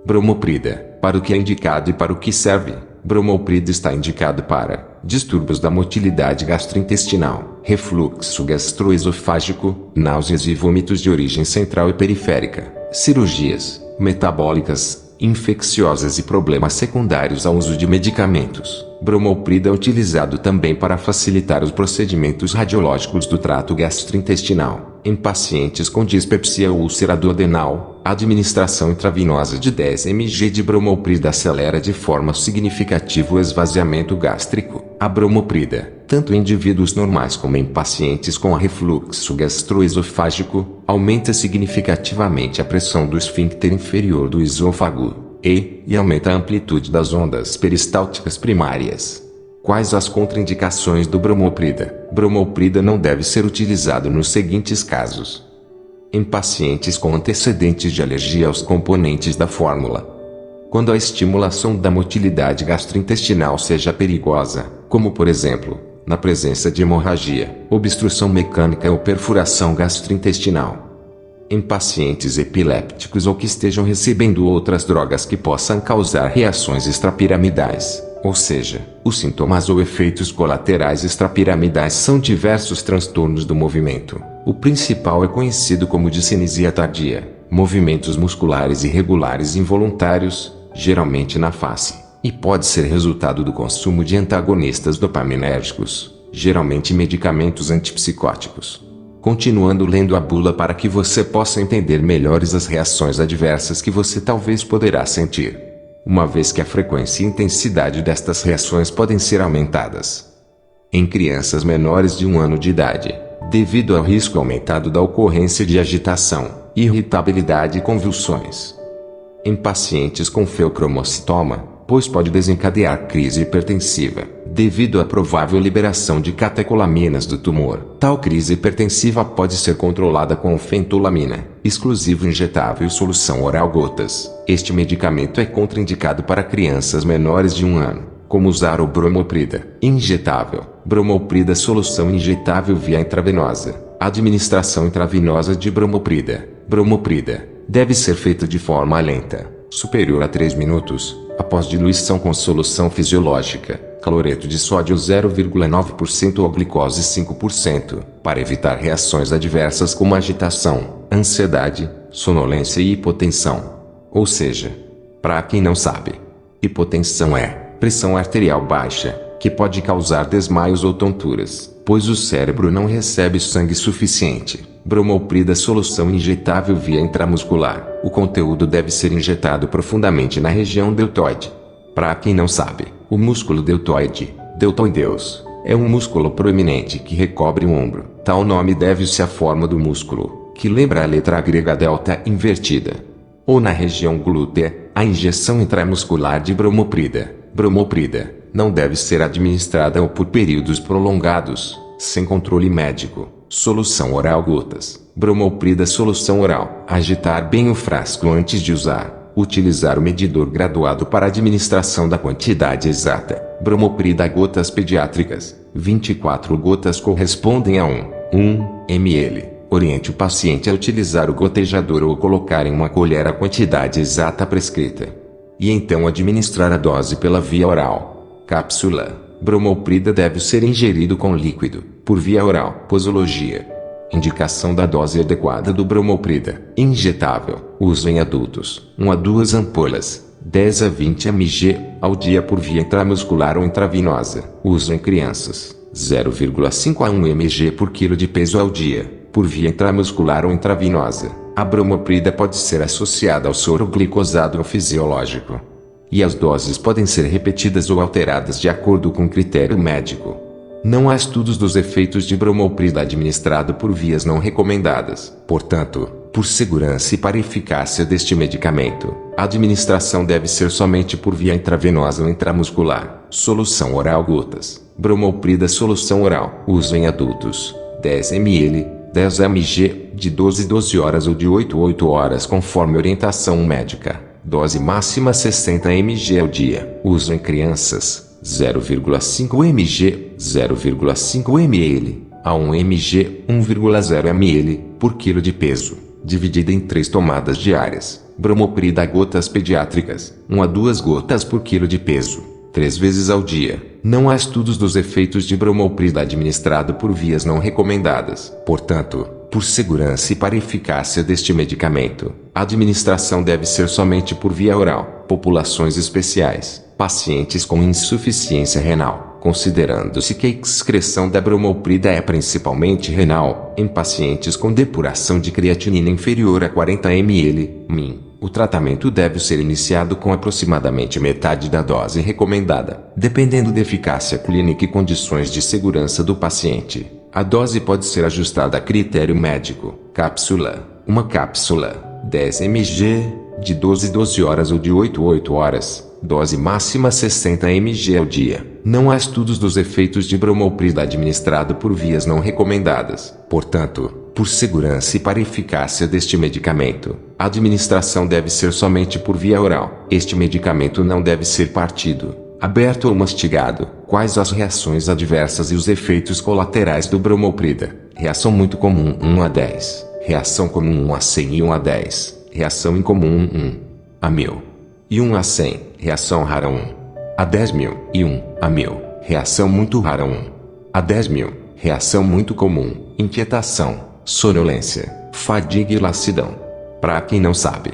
Bromoprida, para o que é indicado e para o que serve. Bromoprida está indicado para distúrbios da motilidade gastrointestinal, refluxo gastroesofágico, náuseas e vômitos de origem central e periférica, cirurgias metabólicas, infecciosas e problemas secundários ao uso de medicamentos. Bromoprida é utilizado também para facilitar os procedimentos radiológicos do trato gastrointestinal. Em pacientes com dispepsia ou úlcera duodenal, a administração intravenosa de 10 mg de bromoprida acelera de forma significativa o esvaziamento gástrico. A bromoprida, tanto em indivíduos normais como em pacientes com refluxo gastroesofágico, aumenta significativamente a pressão do esfíncter inferior do esôfago e aumenta a amplitude das ondas peristálticas primárias. Quais as contraindicações do bromoprida? Bromoprida não deve ser utilizado nos seguintes casos: em pacientes com antecedentes de alergia aos componentes da fórmula. Quando a estimulação da motilidade gastrointestinal seja perigosa, como por exemplo, na presença de hemorragia, obstrução mecânica ou perfuração gastrointestinal. Em pacientes epilépticos ou que estejam recebendo outras drogas que possam causar reações extrapiramidais, ou seja, os sintomas ou efeitos colaterais extrapiramidais são diversos transtornos do movimento. O principal é conhecido como discinesia tardia, movimentos musculares irregulares involuntários, geralmente na face, e pode ser resultado do consumo de antagonistas dopaminérgicos, geralmente medicamentos antipsicóticos. Continuando lendo a bula para que você possa entender melhor as reações adversas que você talvez poderá sentir, uma vez que a frequência e intensidade destas reações podem ser aumentadas. Em crianças menores de 1 ano de idade, devido ao risco aumentado da ocorrência de agitação, irritabilidade e convulsões. Em pacientes com feocromocitoma, pois pode desencadear crise hipertensiva, devido à provável liberação de catecolaminas do tumor. Tal crise hipertensiva pode ser controlada com fentolamina, exclusivo injetável solução oral gotas. Este medicamento é contraindicado para crianças menores de 1 ano. Como usar o bromoprida injetável? Bromoprida solução injetável via intravenosa. Administração intravenosa de bromoprida. Bromoprida deve ser feita de forma lenta, superior a 3 minutos, após diluição com solução fisiológica, cloreto de sódio 0,9% ou glicose 5%, para evitar reações adversas como agitação, ansiedade, sonolência e hipotensão. Ou seja, para quem não sabe, hipotensão é pressão arterial baixa, que pode causar desmaios ou tonturas, pois o cérebro não recebe sangue suficiente. Bromoprida solução injetável via intramuscular. O conteúdo deve ser injetado profundamente na região deltoide. Para quem não sabe, o músculo deltoide, deltoideus, é um músculo proeminente que recobre o ombro. Tal nome deve-se à forma do músculo, que lembra a letra grega delta invertida. Ou na região glútea, a injeção intramuscular de bromoprida. Bromoprida não deve ser administrada ou por períodos prolongados, sem controle médico. Solução oral gotas. Bromoprida solução oral. Agitar bem o frasco antes de usar. Utilizar o medidor graduado para administração da quantidade exata. Bromoprida gotas pediátricas. 24 gotas correspondem a 1 ml. Oriente o paciente a utilizar o gotejador ou colocar em uma colher a quantidade exata prescrita. E então administrar a dose pela via oral. Cápsula. Bromoprida deve ser ingerido com líquido, por via oral. Posologia. Indicação da dose adequada do bromoprida injetável. Uso em adultos. 1 a 2 ampolhas, 10 a 20 mg, ao dia por via intramuscular ou intravenosa. Uso em crianças. 0,5 a 1 mg por quilo de peso ao dia, por via intramuscular ou intravenosa. A bromoprida pode ser associada ao soro glicosado fisiológico. E as doses podem ser repetidas ou alteradas de acordo com critério médico. Não há estudos dos efeitos de bromoprida administrado por vias não recomendadas. Portanto, por segurança e para eficácia deste medicamento, a administração deve ser somente por via intravenosa ou intramuscular. Solução oral gotas. Bromoprida solução oral. Uso em adultos. 10 ml, 10 mg, de 12 horas ou de 8 horas conforme orientação médica. Dose máxima 60 mg ao dia. Uso em crianças. 0,5 mg, 0,5 ml, a 1 mg, 1,0 ml, por quilo de peso. dividida em 3 tomadas diárias. Bromoprida a gotas pediátricas, 1 a 2 gotas por quilo de peso, 3 vezes ao dia. Não há estudos dos efeitos de bromoprida administrado por vias não recomendadas. Portanto, por segurança e para eficácia deste medicamento, a administração deve ser somente por via oral. Populações especiais, pacientes com insuficiência renal, considerando-se que a excreção da bromoprida é principalmente renal, em pacientes com depuração de creatinina inferior a 40 ml/min. O tratamento deve ser iniciado com aproximadamente metade da dose recomendada, dependendo da eficácia clínica e condições de segurança do paciente. A dose pode ser ajustada a critério médico. Cápsula: uma cápsula, 10 mg, de 12 horas ou de 8 horas. Dose máxima 60 mg ao dia. Não há estudos dos efeitos de bromoprida administrado por vias não recomendadas. Portanto, por segurança e para eficácia deste medicamento, a administração deve ser somente por via oral. Este medicamento não deve ser partido, aberto ou mastigado. Quais as reações adversas e os efeitos colaterais do bromoprida? Reação muito comum 1 a 10. Reação comum 1 a 100 e 1 a 10. Reação incomum 1 a 1000 e 1 a 100. Reação rara 1 a 10.000 e 1 a 1000. Reação muito rara 1 a 10.000. Reação muito comum: inquietação, sonolência, fadiga e lassidão. Para quem não sabe,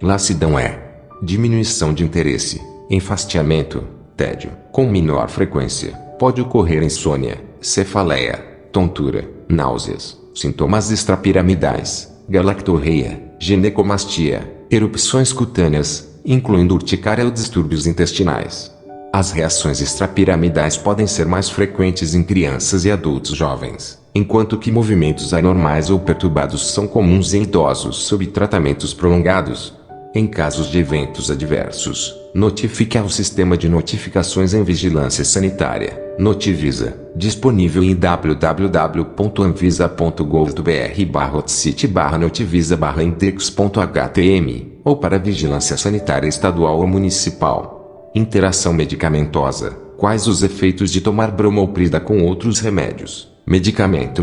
lassidão é diminuição de interesse, enfastiamento, tédio. Com menor frequência, pode ocorrer insônia, cefaleia, tontura, náuseas, sintomas extrapiramidais, galactorreia, ginecomastia, erupções cutâneas, incluindo urticária ou distúrbios intestinais. As reações extrapiramidais podem ser mais frequentes em crianças e adultos jovens, enquanto que movimentos anormais ou perturbados são comuns em idosos sob tratamentos prolongados. Em casos de eventos adversos, notifique ao Sistema de Notificações em Vigilância Sanitária, Notivisa, disponível em www.anvisa.gov.br/hotcity/notivisa/index.htm, ou para Vigilância Sanitária Estadual ou Municipal. Interação medicamentosa: quais os efeitos de tomar bromoprida com outros remédios? Medicamento.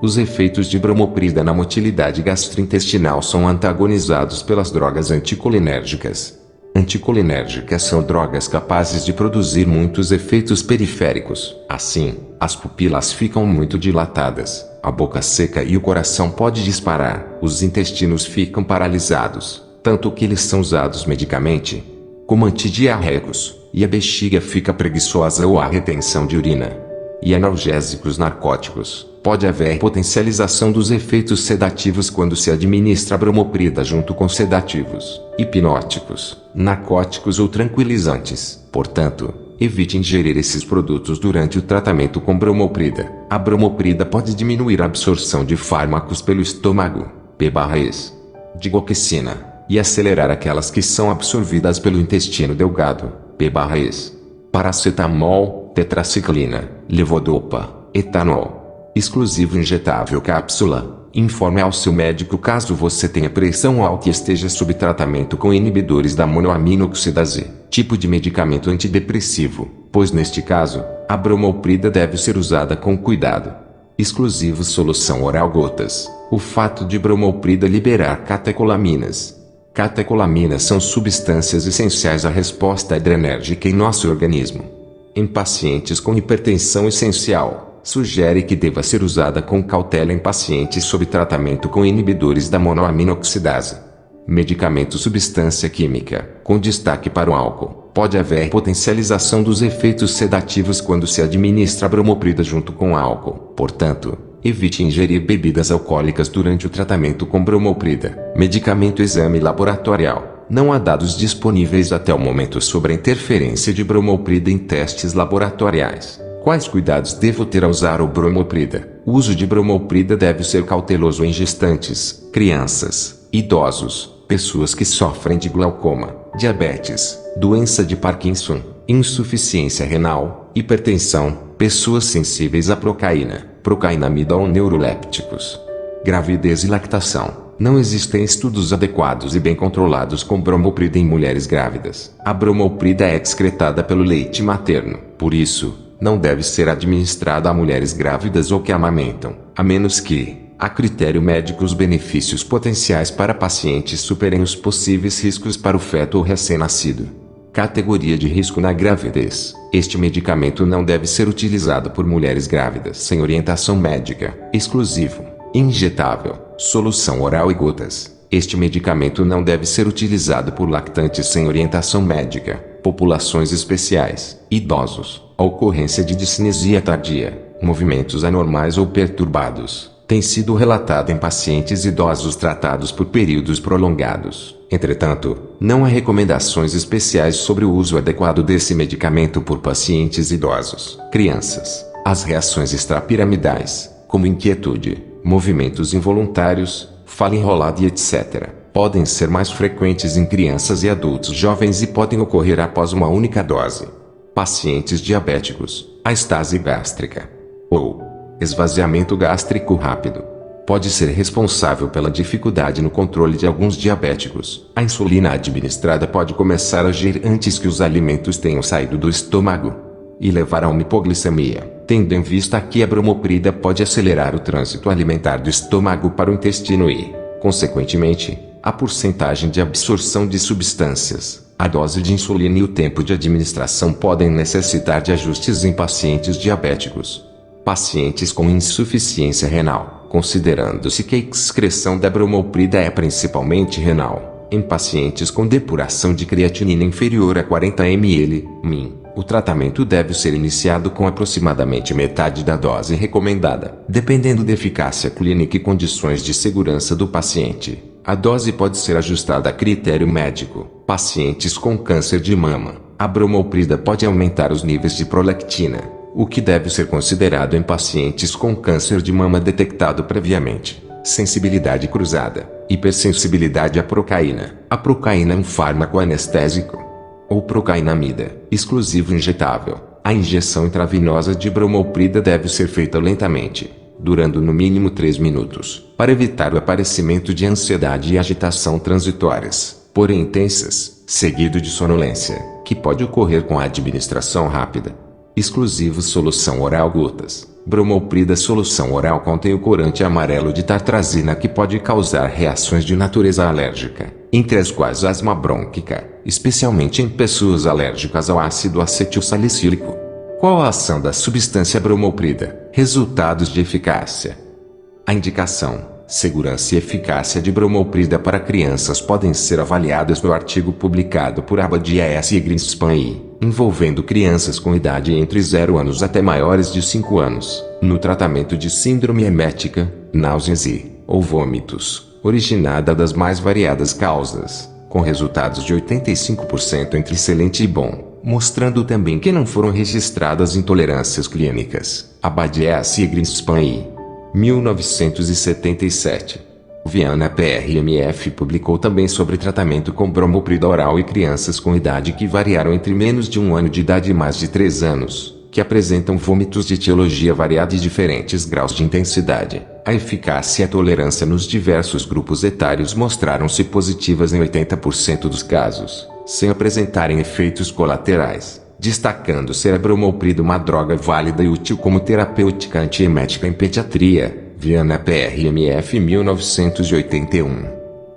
Os efeitos de bromoprida na motilidade gastrointestinal são antagonizados pelas drogas anticolinérgicas. Anticolinérgicas são drogas capazes de produzir muitos efeitos periféricos. Assim, as pupilas ficam muito dilatadas, a boca seca e o coração pode disparar. Os intestinos ficam paralisados, tanto que eles são usados medicamente como antidiarreicos, e a bexiga fica preguiçosa ou há retenção de urina. E analgésicos narcóticos. Pode haver potencialização dos efeitos sedativos quando se administra bromoprida junto com sedativos, hipnóticos, narcóticos ou tranquilizantes. Portanto, evite ingerir esses produtos durante o tratamento com bromoprida. A bromoprida pode diminuir a absorção de fármacos pelo estômago, P/S, digoxina, e acelerar aquelas que são absorvidas pelo intestino delgado, P/S, paracetamol, tetraciclina, levodopa, etanol. Exclusivo injetável cápsula. Informe ao seu médico caso você tenha pressão alta e esteja sob tratamento com inibidores da monoaminoxidase, tipo de medicamento antidepressivo, pois neste caso, a bromoprida deve ser usada com cuidado. Exclusivo solução oral gotas. O fato de bromoprida liberar catecolaminas. Catecolaminas são substâncias essenciais à resposta adrenérgica em nosso organismo. Em pacientes com hipertensão essencial, sugere que deva ser usada com cautela em pacientes sob tratamento com inibidores da monoaminoxidase. Medicamento substância química, com destaque para o álcool. Pode haver potencialização dos efeitos sedativos quando se administra bromoprida junto com álcool. Portanto, evite ingerir bebidas alcoólicas durante o tratamento com bromoprida. Medicamento exame laboratorial. Não há dados disponíveis até o momento sobre a interferência de bromoprida em testes laboratoriais. Quais cuidados devo ter ao usar o bromoprida? O uso de bromoprida deve ser cauteloso em gestantes, crianças, idosos, pessoas que sofrem de glaucoma, diabetes, doença de Parkinson, insuficiência renal, hipertensão, pessoas sensíveis à procainamida ou neurolépticos. Gravidez e lactação. Não existem estudos adequados e bem controlados com bromoprida em mulheres grávidas. A bromoprida é excretada pelo leite materno, por isso, não deve ser administrada a mulheres grávidas ou que amamentam, a menos que A critério médico, os benefícios potenciais para pacientes superem os possíveis riscos para o feto ou recém-nascido. Categoria de risco na gravidez. Este medicamento não deve ser utilizado por mulheres grávidas sem orientação médica. Exclusivo. Injetável. Solução oral e gotas. Este medicamento não deve ser utilizado por lactantes sem orientação médica. Populações especiais. Idosos. A ocorrência de discinesia tardia, movimentos anormais ou perturbados, tem sido relatada em pacientes idosos tratados por períodos prolongados. Entretanto, não há recomendações especiais sobre o uso adequado desse medicamento por pacientes idosos. Crianças. As reações extrapiramidais, como inquietude, movimentos involuntários, fala enrolada e etc., podem ser mais frequentes em crianças e adultos jovens e podem ocorrer após uma única dose. Pacientes diabéticos. A estase gástrica, ou esvaziamento gástrico rápido, pode ser responsável pela dificuldade no controle de alguns diabéticos. A insulina administrada pode começar a agir antes que os alimentos tenham saído do estômago e levar a uma hipoglicemia, tendo em vista que a bromoprida pode acelerar o trânsito alimentar do estômago para o intestino e, consequentemente, a porcentagem de absorção de substâncias. A dose de insulina e o tempo de administração podem necessitar de ajustes em pacientes diabéticos. Pacientes com insuficiência renal, considerando-se que a excreção da bromoprida é principalmente renal. Em pacientes com depuração de creatinina inferior a 40 ml/min, o tratamento deve ser iniciado com aproximadamente metade da dose recomendada. Dependendo da eficácia clínica e condições de segurança do paciente, a dose pode ser ajustada a critério médico. Pacientes com câncer de mama, a bromoprida pode aumentar os níveis de prolactina, o que deve ser considerado em pacientes com câncer de mama detectado previamente. Sensibilidade cruzada. Hipersensibilidade à procaína. A procaína é um fármaco anestésico, ou procainamida, exclusivo injetável. A injeção intravenosa de bromoprida deve ser feita lentamente, durando no mínimo 3 minutos, para evitar o aparecimento de ansiedade e agitação transitórias, porém intensas, seguido de sonolência, que pode ocorrer com a administração rápida. Exclusivo solução oral gotas. Bromoprida solução oral contém o corante amarelo de tartrazina que pode causar reações de natureza alérgica, entre as quais asma brônquica, especialmente em pessoas alérgicas ao ácido acetilsalicílico. Qual a ação da substância bromoprida? Resultados de eficácia. A indicação, segurança e eficácia de bromoprida para crianças podem ser avaliadas no artigo publicado por Abad e Greenspan, envolvendo crianças com idade entre 0 anos até maiores de 5 anos, no tratamento de síndrome emética, náuseas ou vômitos, originada das mais variadas causas, com resultados de 85% entre excelente e bom, mostrando também que não foram registradas intolerâncias clínicas. Abad e Greenspan, 1977. Viana PRMF publicou também sobre tratamento com bromoprida oral em crianças com idade que variaram entre menos de 1 ano de idade e mais de 3 anos, que apresentam vômitos de etiologia variada e diferentes graus de intensidade. A eficácia e a tolerância nos diversos grupos etários mostraram-se positivas em 80% dos casos, sem apresentarem efeitos colaterais, destacando ser a bromoprida uma droga válida e útil como terapêutica antiemética em pediatria. Viana PRMF 1981.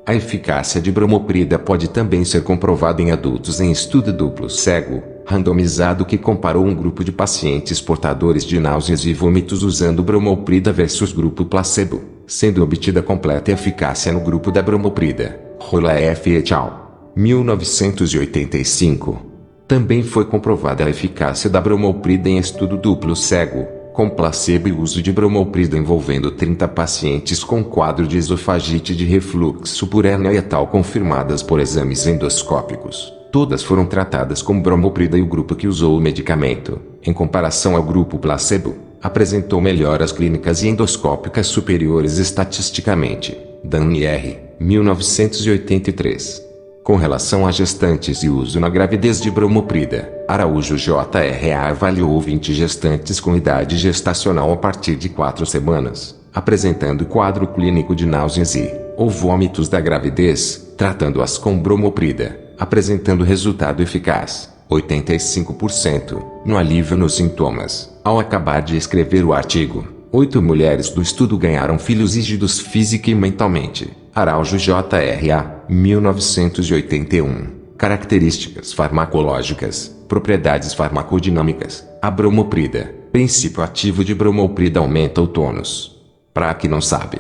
A eficácia de bromoprida pode também ser comprovada em adultos em estudo duplo cego, randomizado que comparou um grupo de pacientes portadores de náuseas e vômitos usando bromoprida versus grupo placebo, sendo obtida completa eficácia no grupo da bromoprida. Rola F. et al. 1985. Também foi comprovada a eficácia da bromoprida em estudo duplo cego, com placebo e uso de bromoprida envolvendo 30 pacientes com quadro de esofagite de refluxo por hérnia hiatal confirmadas por exames endoscópicos. Todas foram tratadas com bromoprida e o grupo que usou o medicamento, em comparação ao grupo placebo, apresentou melhoras clínicas e endoscópicas superiores estatisticamente. Dan R. 1983. Com relação a gestantes e uso na gravidez de bromoprida, Araújo JRA avaliou 20 gestantes com idade gestacional a partir de 4 semanas, apresentando quadro clínico de náuseas ou vômitos da gravidez, tratando-as com bromoprida, apresentando resultado eficaz, 85%, no alívio nos sintomas. Ao acabar de escrever o artigo, 8 mulheres do estudo ganharam filhos rígidos física e mentalmente. Araújo J.R.A., 1981. Características farmacológicas, propriedades farmacodinâmicas. A bromoprida, princípio ativo de bromoprida, aumenta o tônus. Para quem não sabe,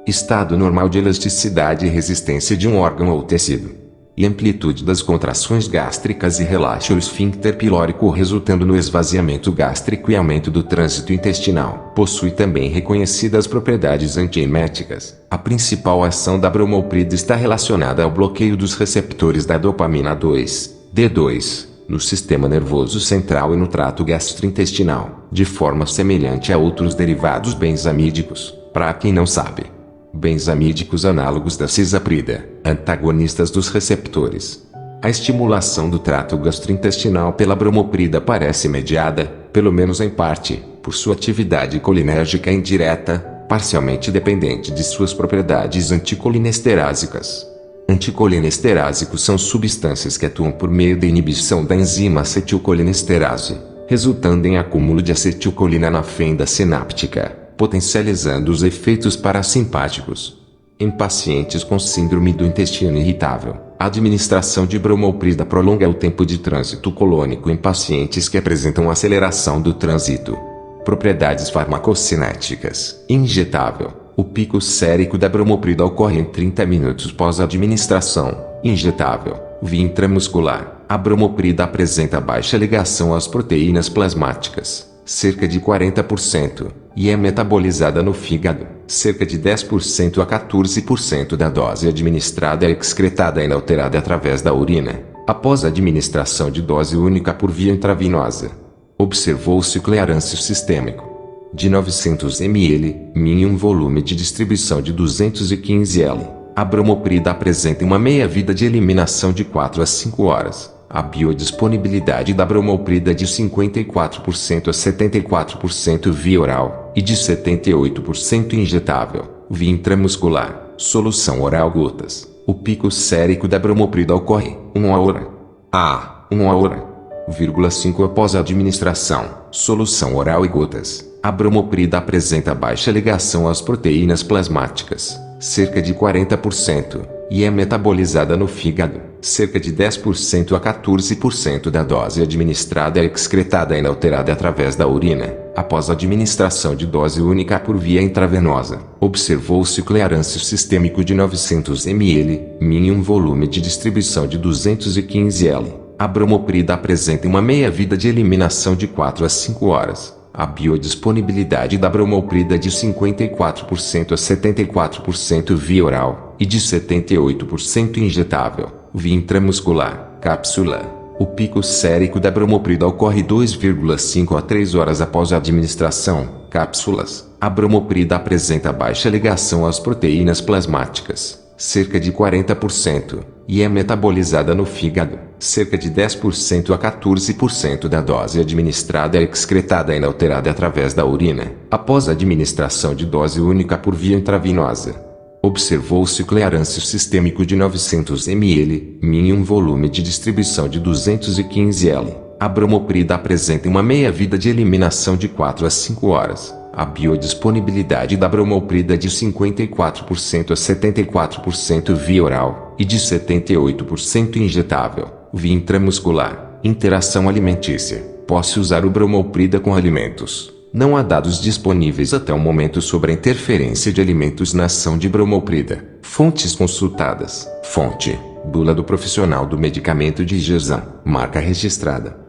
estado normal de elasticidade e resistência de um órgão ou tecido. E amplitude das contrações gástricas e relaxa o esfíncter pilórico, resultando no esvaziamento gástrico e aumento do trânsito intestinal. Possui também reconhecidas propriedades antieméticas. A principal ação da bromoprida está relacionada ao bloqueio dos receptores da dopamina 2, D2, no sistema nervoso central e no trato gastrointestinal, de forma semelhante a outros derivados benzamídicos. Para quem não sabe, benzamídicos análogos da cisaprida, antagonistas dos receptores. A estimulação do trato gastrointestinal pela bromoprida parece mediada, pelo menos em parte, por sua atividade colinérgica indireta, parcialmente dependente de suas propriedades anticolinesterásicas. Anticolinesterásicos são substâncias que atuam por meio da inibição da enzima acetilcolinesterase, resultando em acúmulo de acetilcolina na fenda sináptica, potencializando os efeitos parasimpáticos. Em pacientes com síndrome do intestino irritável, a administração de bromoprida prolonga o tempo de trânsito colônico em pacientes que apresentam aceleração do trânsito. Propriedades farmacocinéticas. Injetável. O pico sérico da bromoprida ocorre em 30 minutos pós administração. Injetável. Via intramuscular. A bromoprida apresenta baixa ligação às proteínas plasmáticas, cerca de 40%, e é metabolizada no fígado. Cerca de 10% a 14% da dose administrada é excretada e inalterada através da urina, após a administração de dose única por via intravenosa. Observou-se clearance sistêmico de 900 ml, em um volume de distribuição de 215 ml. A bromoprida apresenta uma meia-vida de eliminação de 4 a 5 horas. A biodisponibilidade da bromoprida é de 54% a 74% via oral, e de 78% injetável, via intramuscular, solução oral gotas. O pico sérico da bromoprida ocorre 1 hora a 1 hora,5 após a administração, solução oral e gotas. A bromoprida apresenta baixa ligação às proteínas plasmáticas, cerca de 40%, e é metabolizada no fígado. Cerca de 10% a 14% da dose administrada é excretada e inalterada através da urina, após a administração de dose única por via intravenosa. Observou-se clearance sistêmico de 900 ml, em um volume de distribuição de 215 ml. A bromoprida apresenta uma meia-vida de eliminação de 4 a 5 horas. A biodisponibilidade da bromoprida é de 54% a 74% via oral, e de 78% injetável, via intramuscular, cápsula. O pico sérico da bromoprida ocorre 2,5 a 3 horas após a administração, cápsulas. A bromoprida apresenta baixa ligação às proteínas plasmáticas, cerca de 40%, e é metabolizada no fígado. Cerca de 10% a 14% da dose administrada é excretada e inalterada através da urina, após a administração de dose única por via intravenosa. Observou-se clearance sistêmico de 900 ml, em um volume de distribuição de 215 ml. A bromoprida apresenta uma meia-vida de eliminação de 4 a 5 horas. A biodisponibilidade da bromoprida é de 54% a 74% via oral, e de 78% injetável, via intramuscular. Interação alimentícia. Posso usar o bromoprida com alimentos. Não há dados disponíveis até o momento sobre a interferência de alimentos na ação de bromoprida. Fontes consultadas. Fonte: bula do profissional do medicamento de Jezan, marca registrada.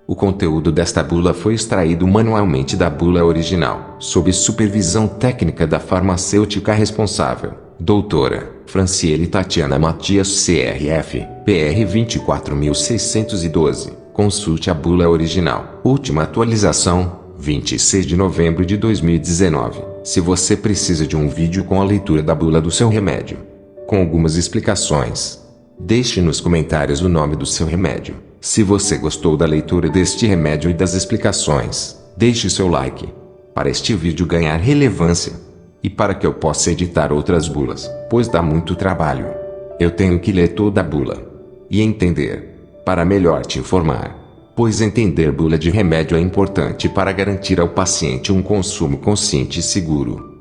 O conteúdo desta bula foi extraído manualmente da bula original, sob supervisão técnica da farmacêutica responsável, doutora Franciele Tatiana Matias CRF, PR 24612. Consulte a bula original. Última atualização, 26 de novembro de 2019. Se você precisa de um vídeo com a leitura da bula do seu remédio, com algumas explicações, deixe nos comentários o nome do seu remédio. Se você gostou da leitura deste remédio e das explicações, deixe seu like, para este vídeo ganhar relevância, e para que eu possa editar outras bulas, pois dá muito trabalho. Eu tenho que ler toda a bula e entender, para melhor te informar. pois entender bula de remédio é importante para garantir ao paciente um consumo consciente e seguro.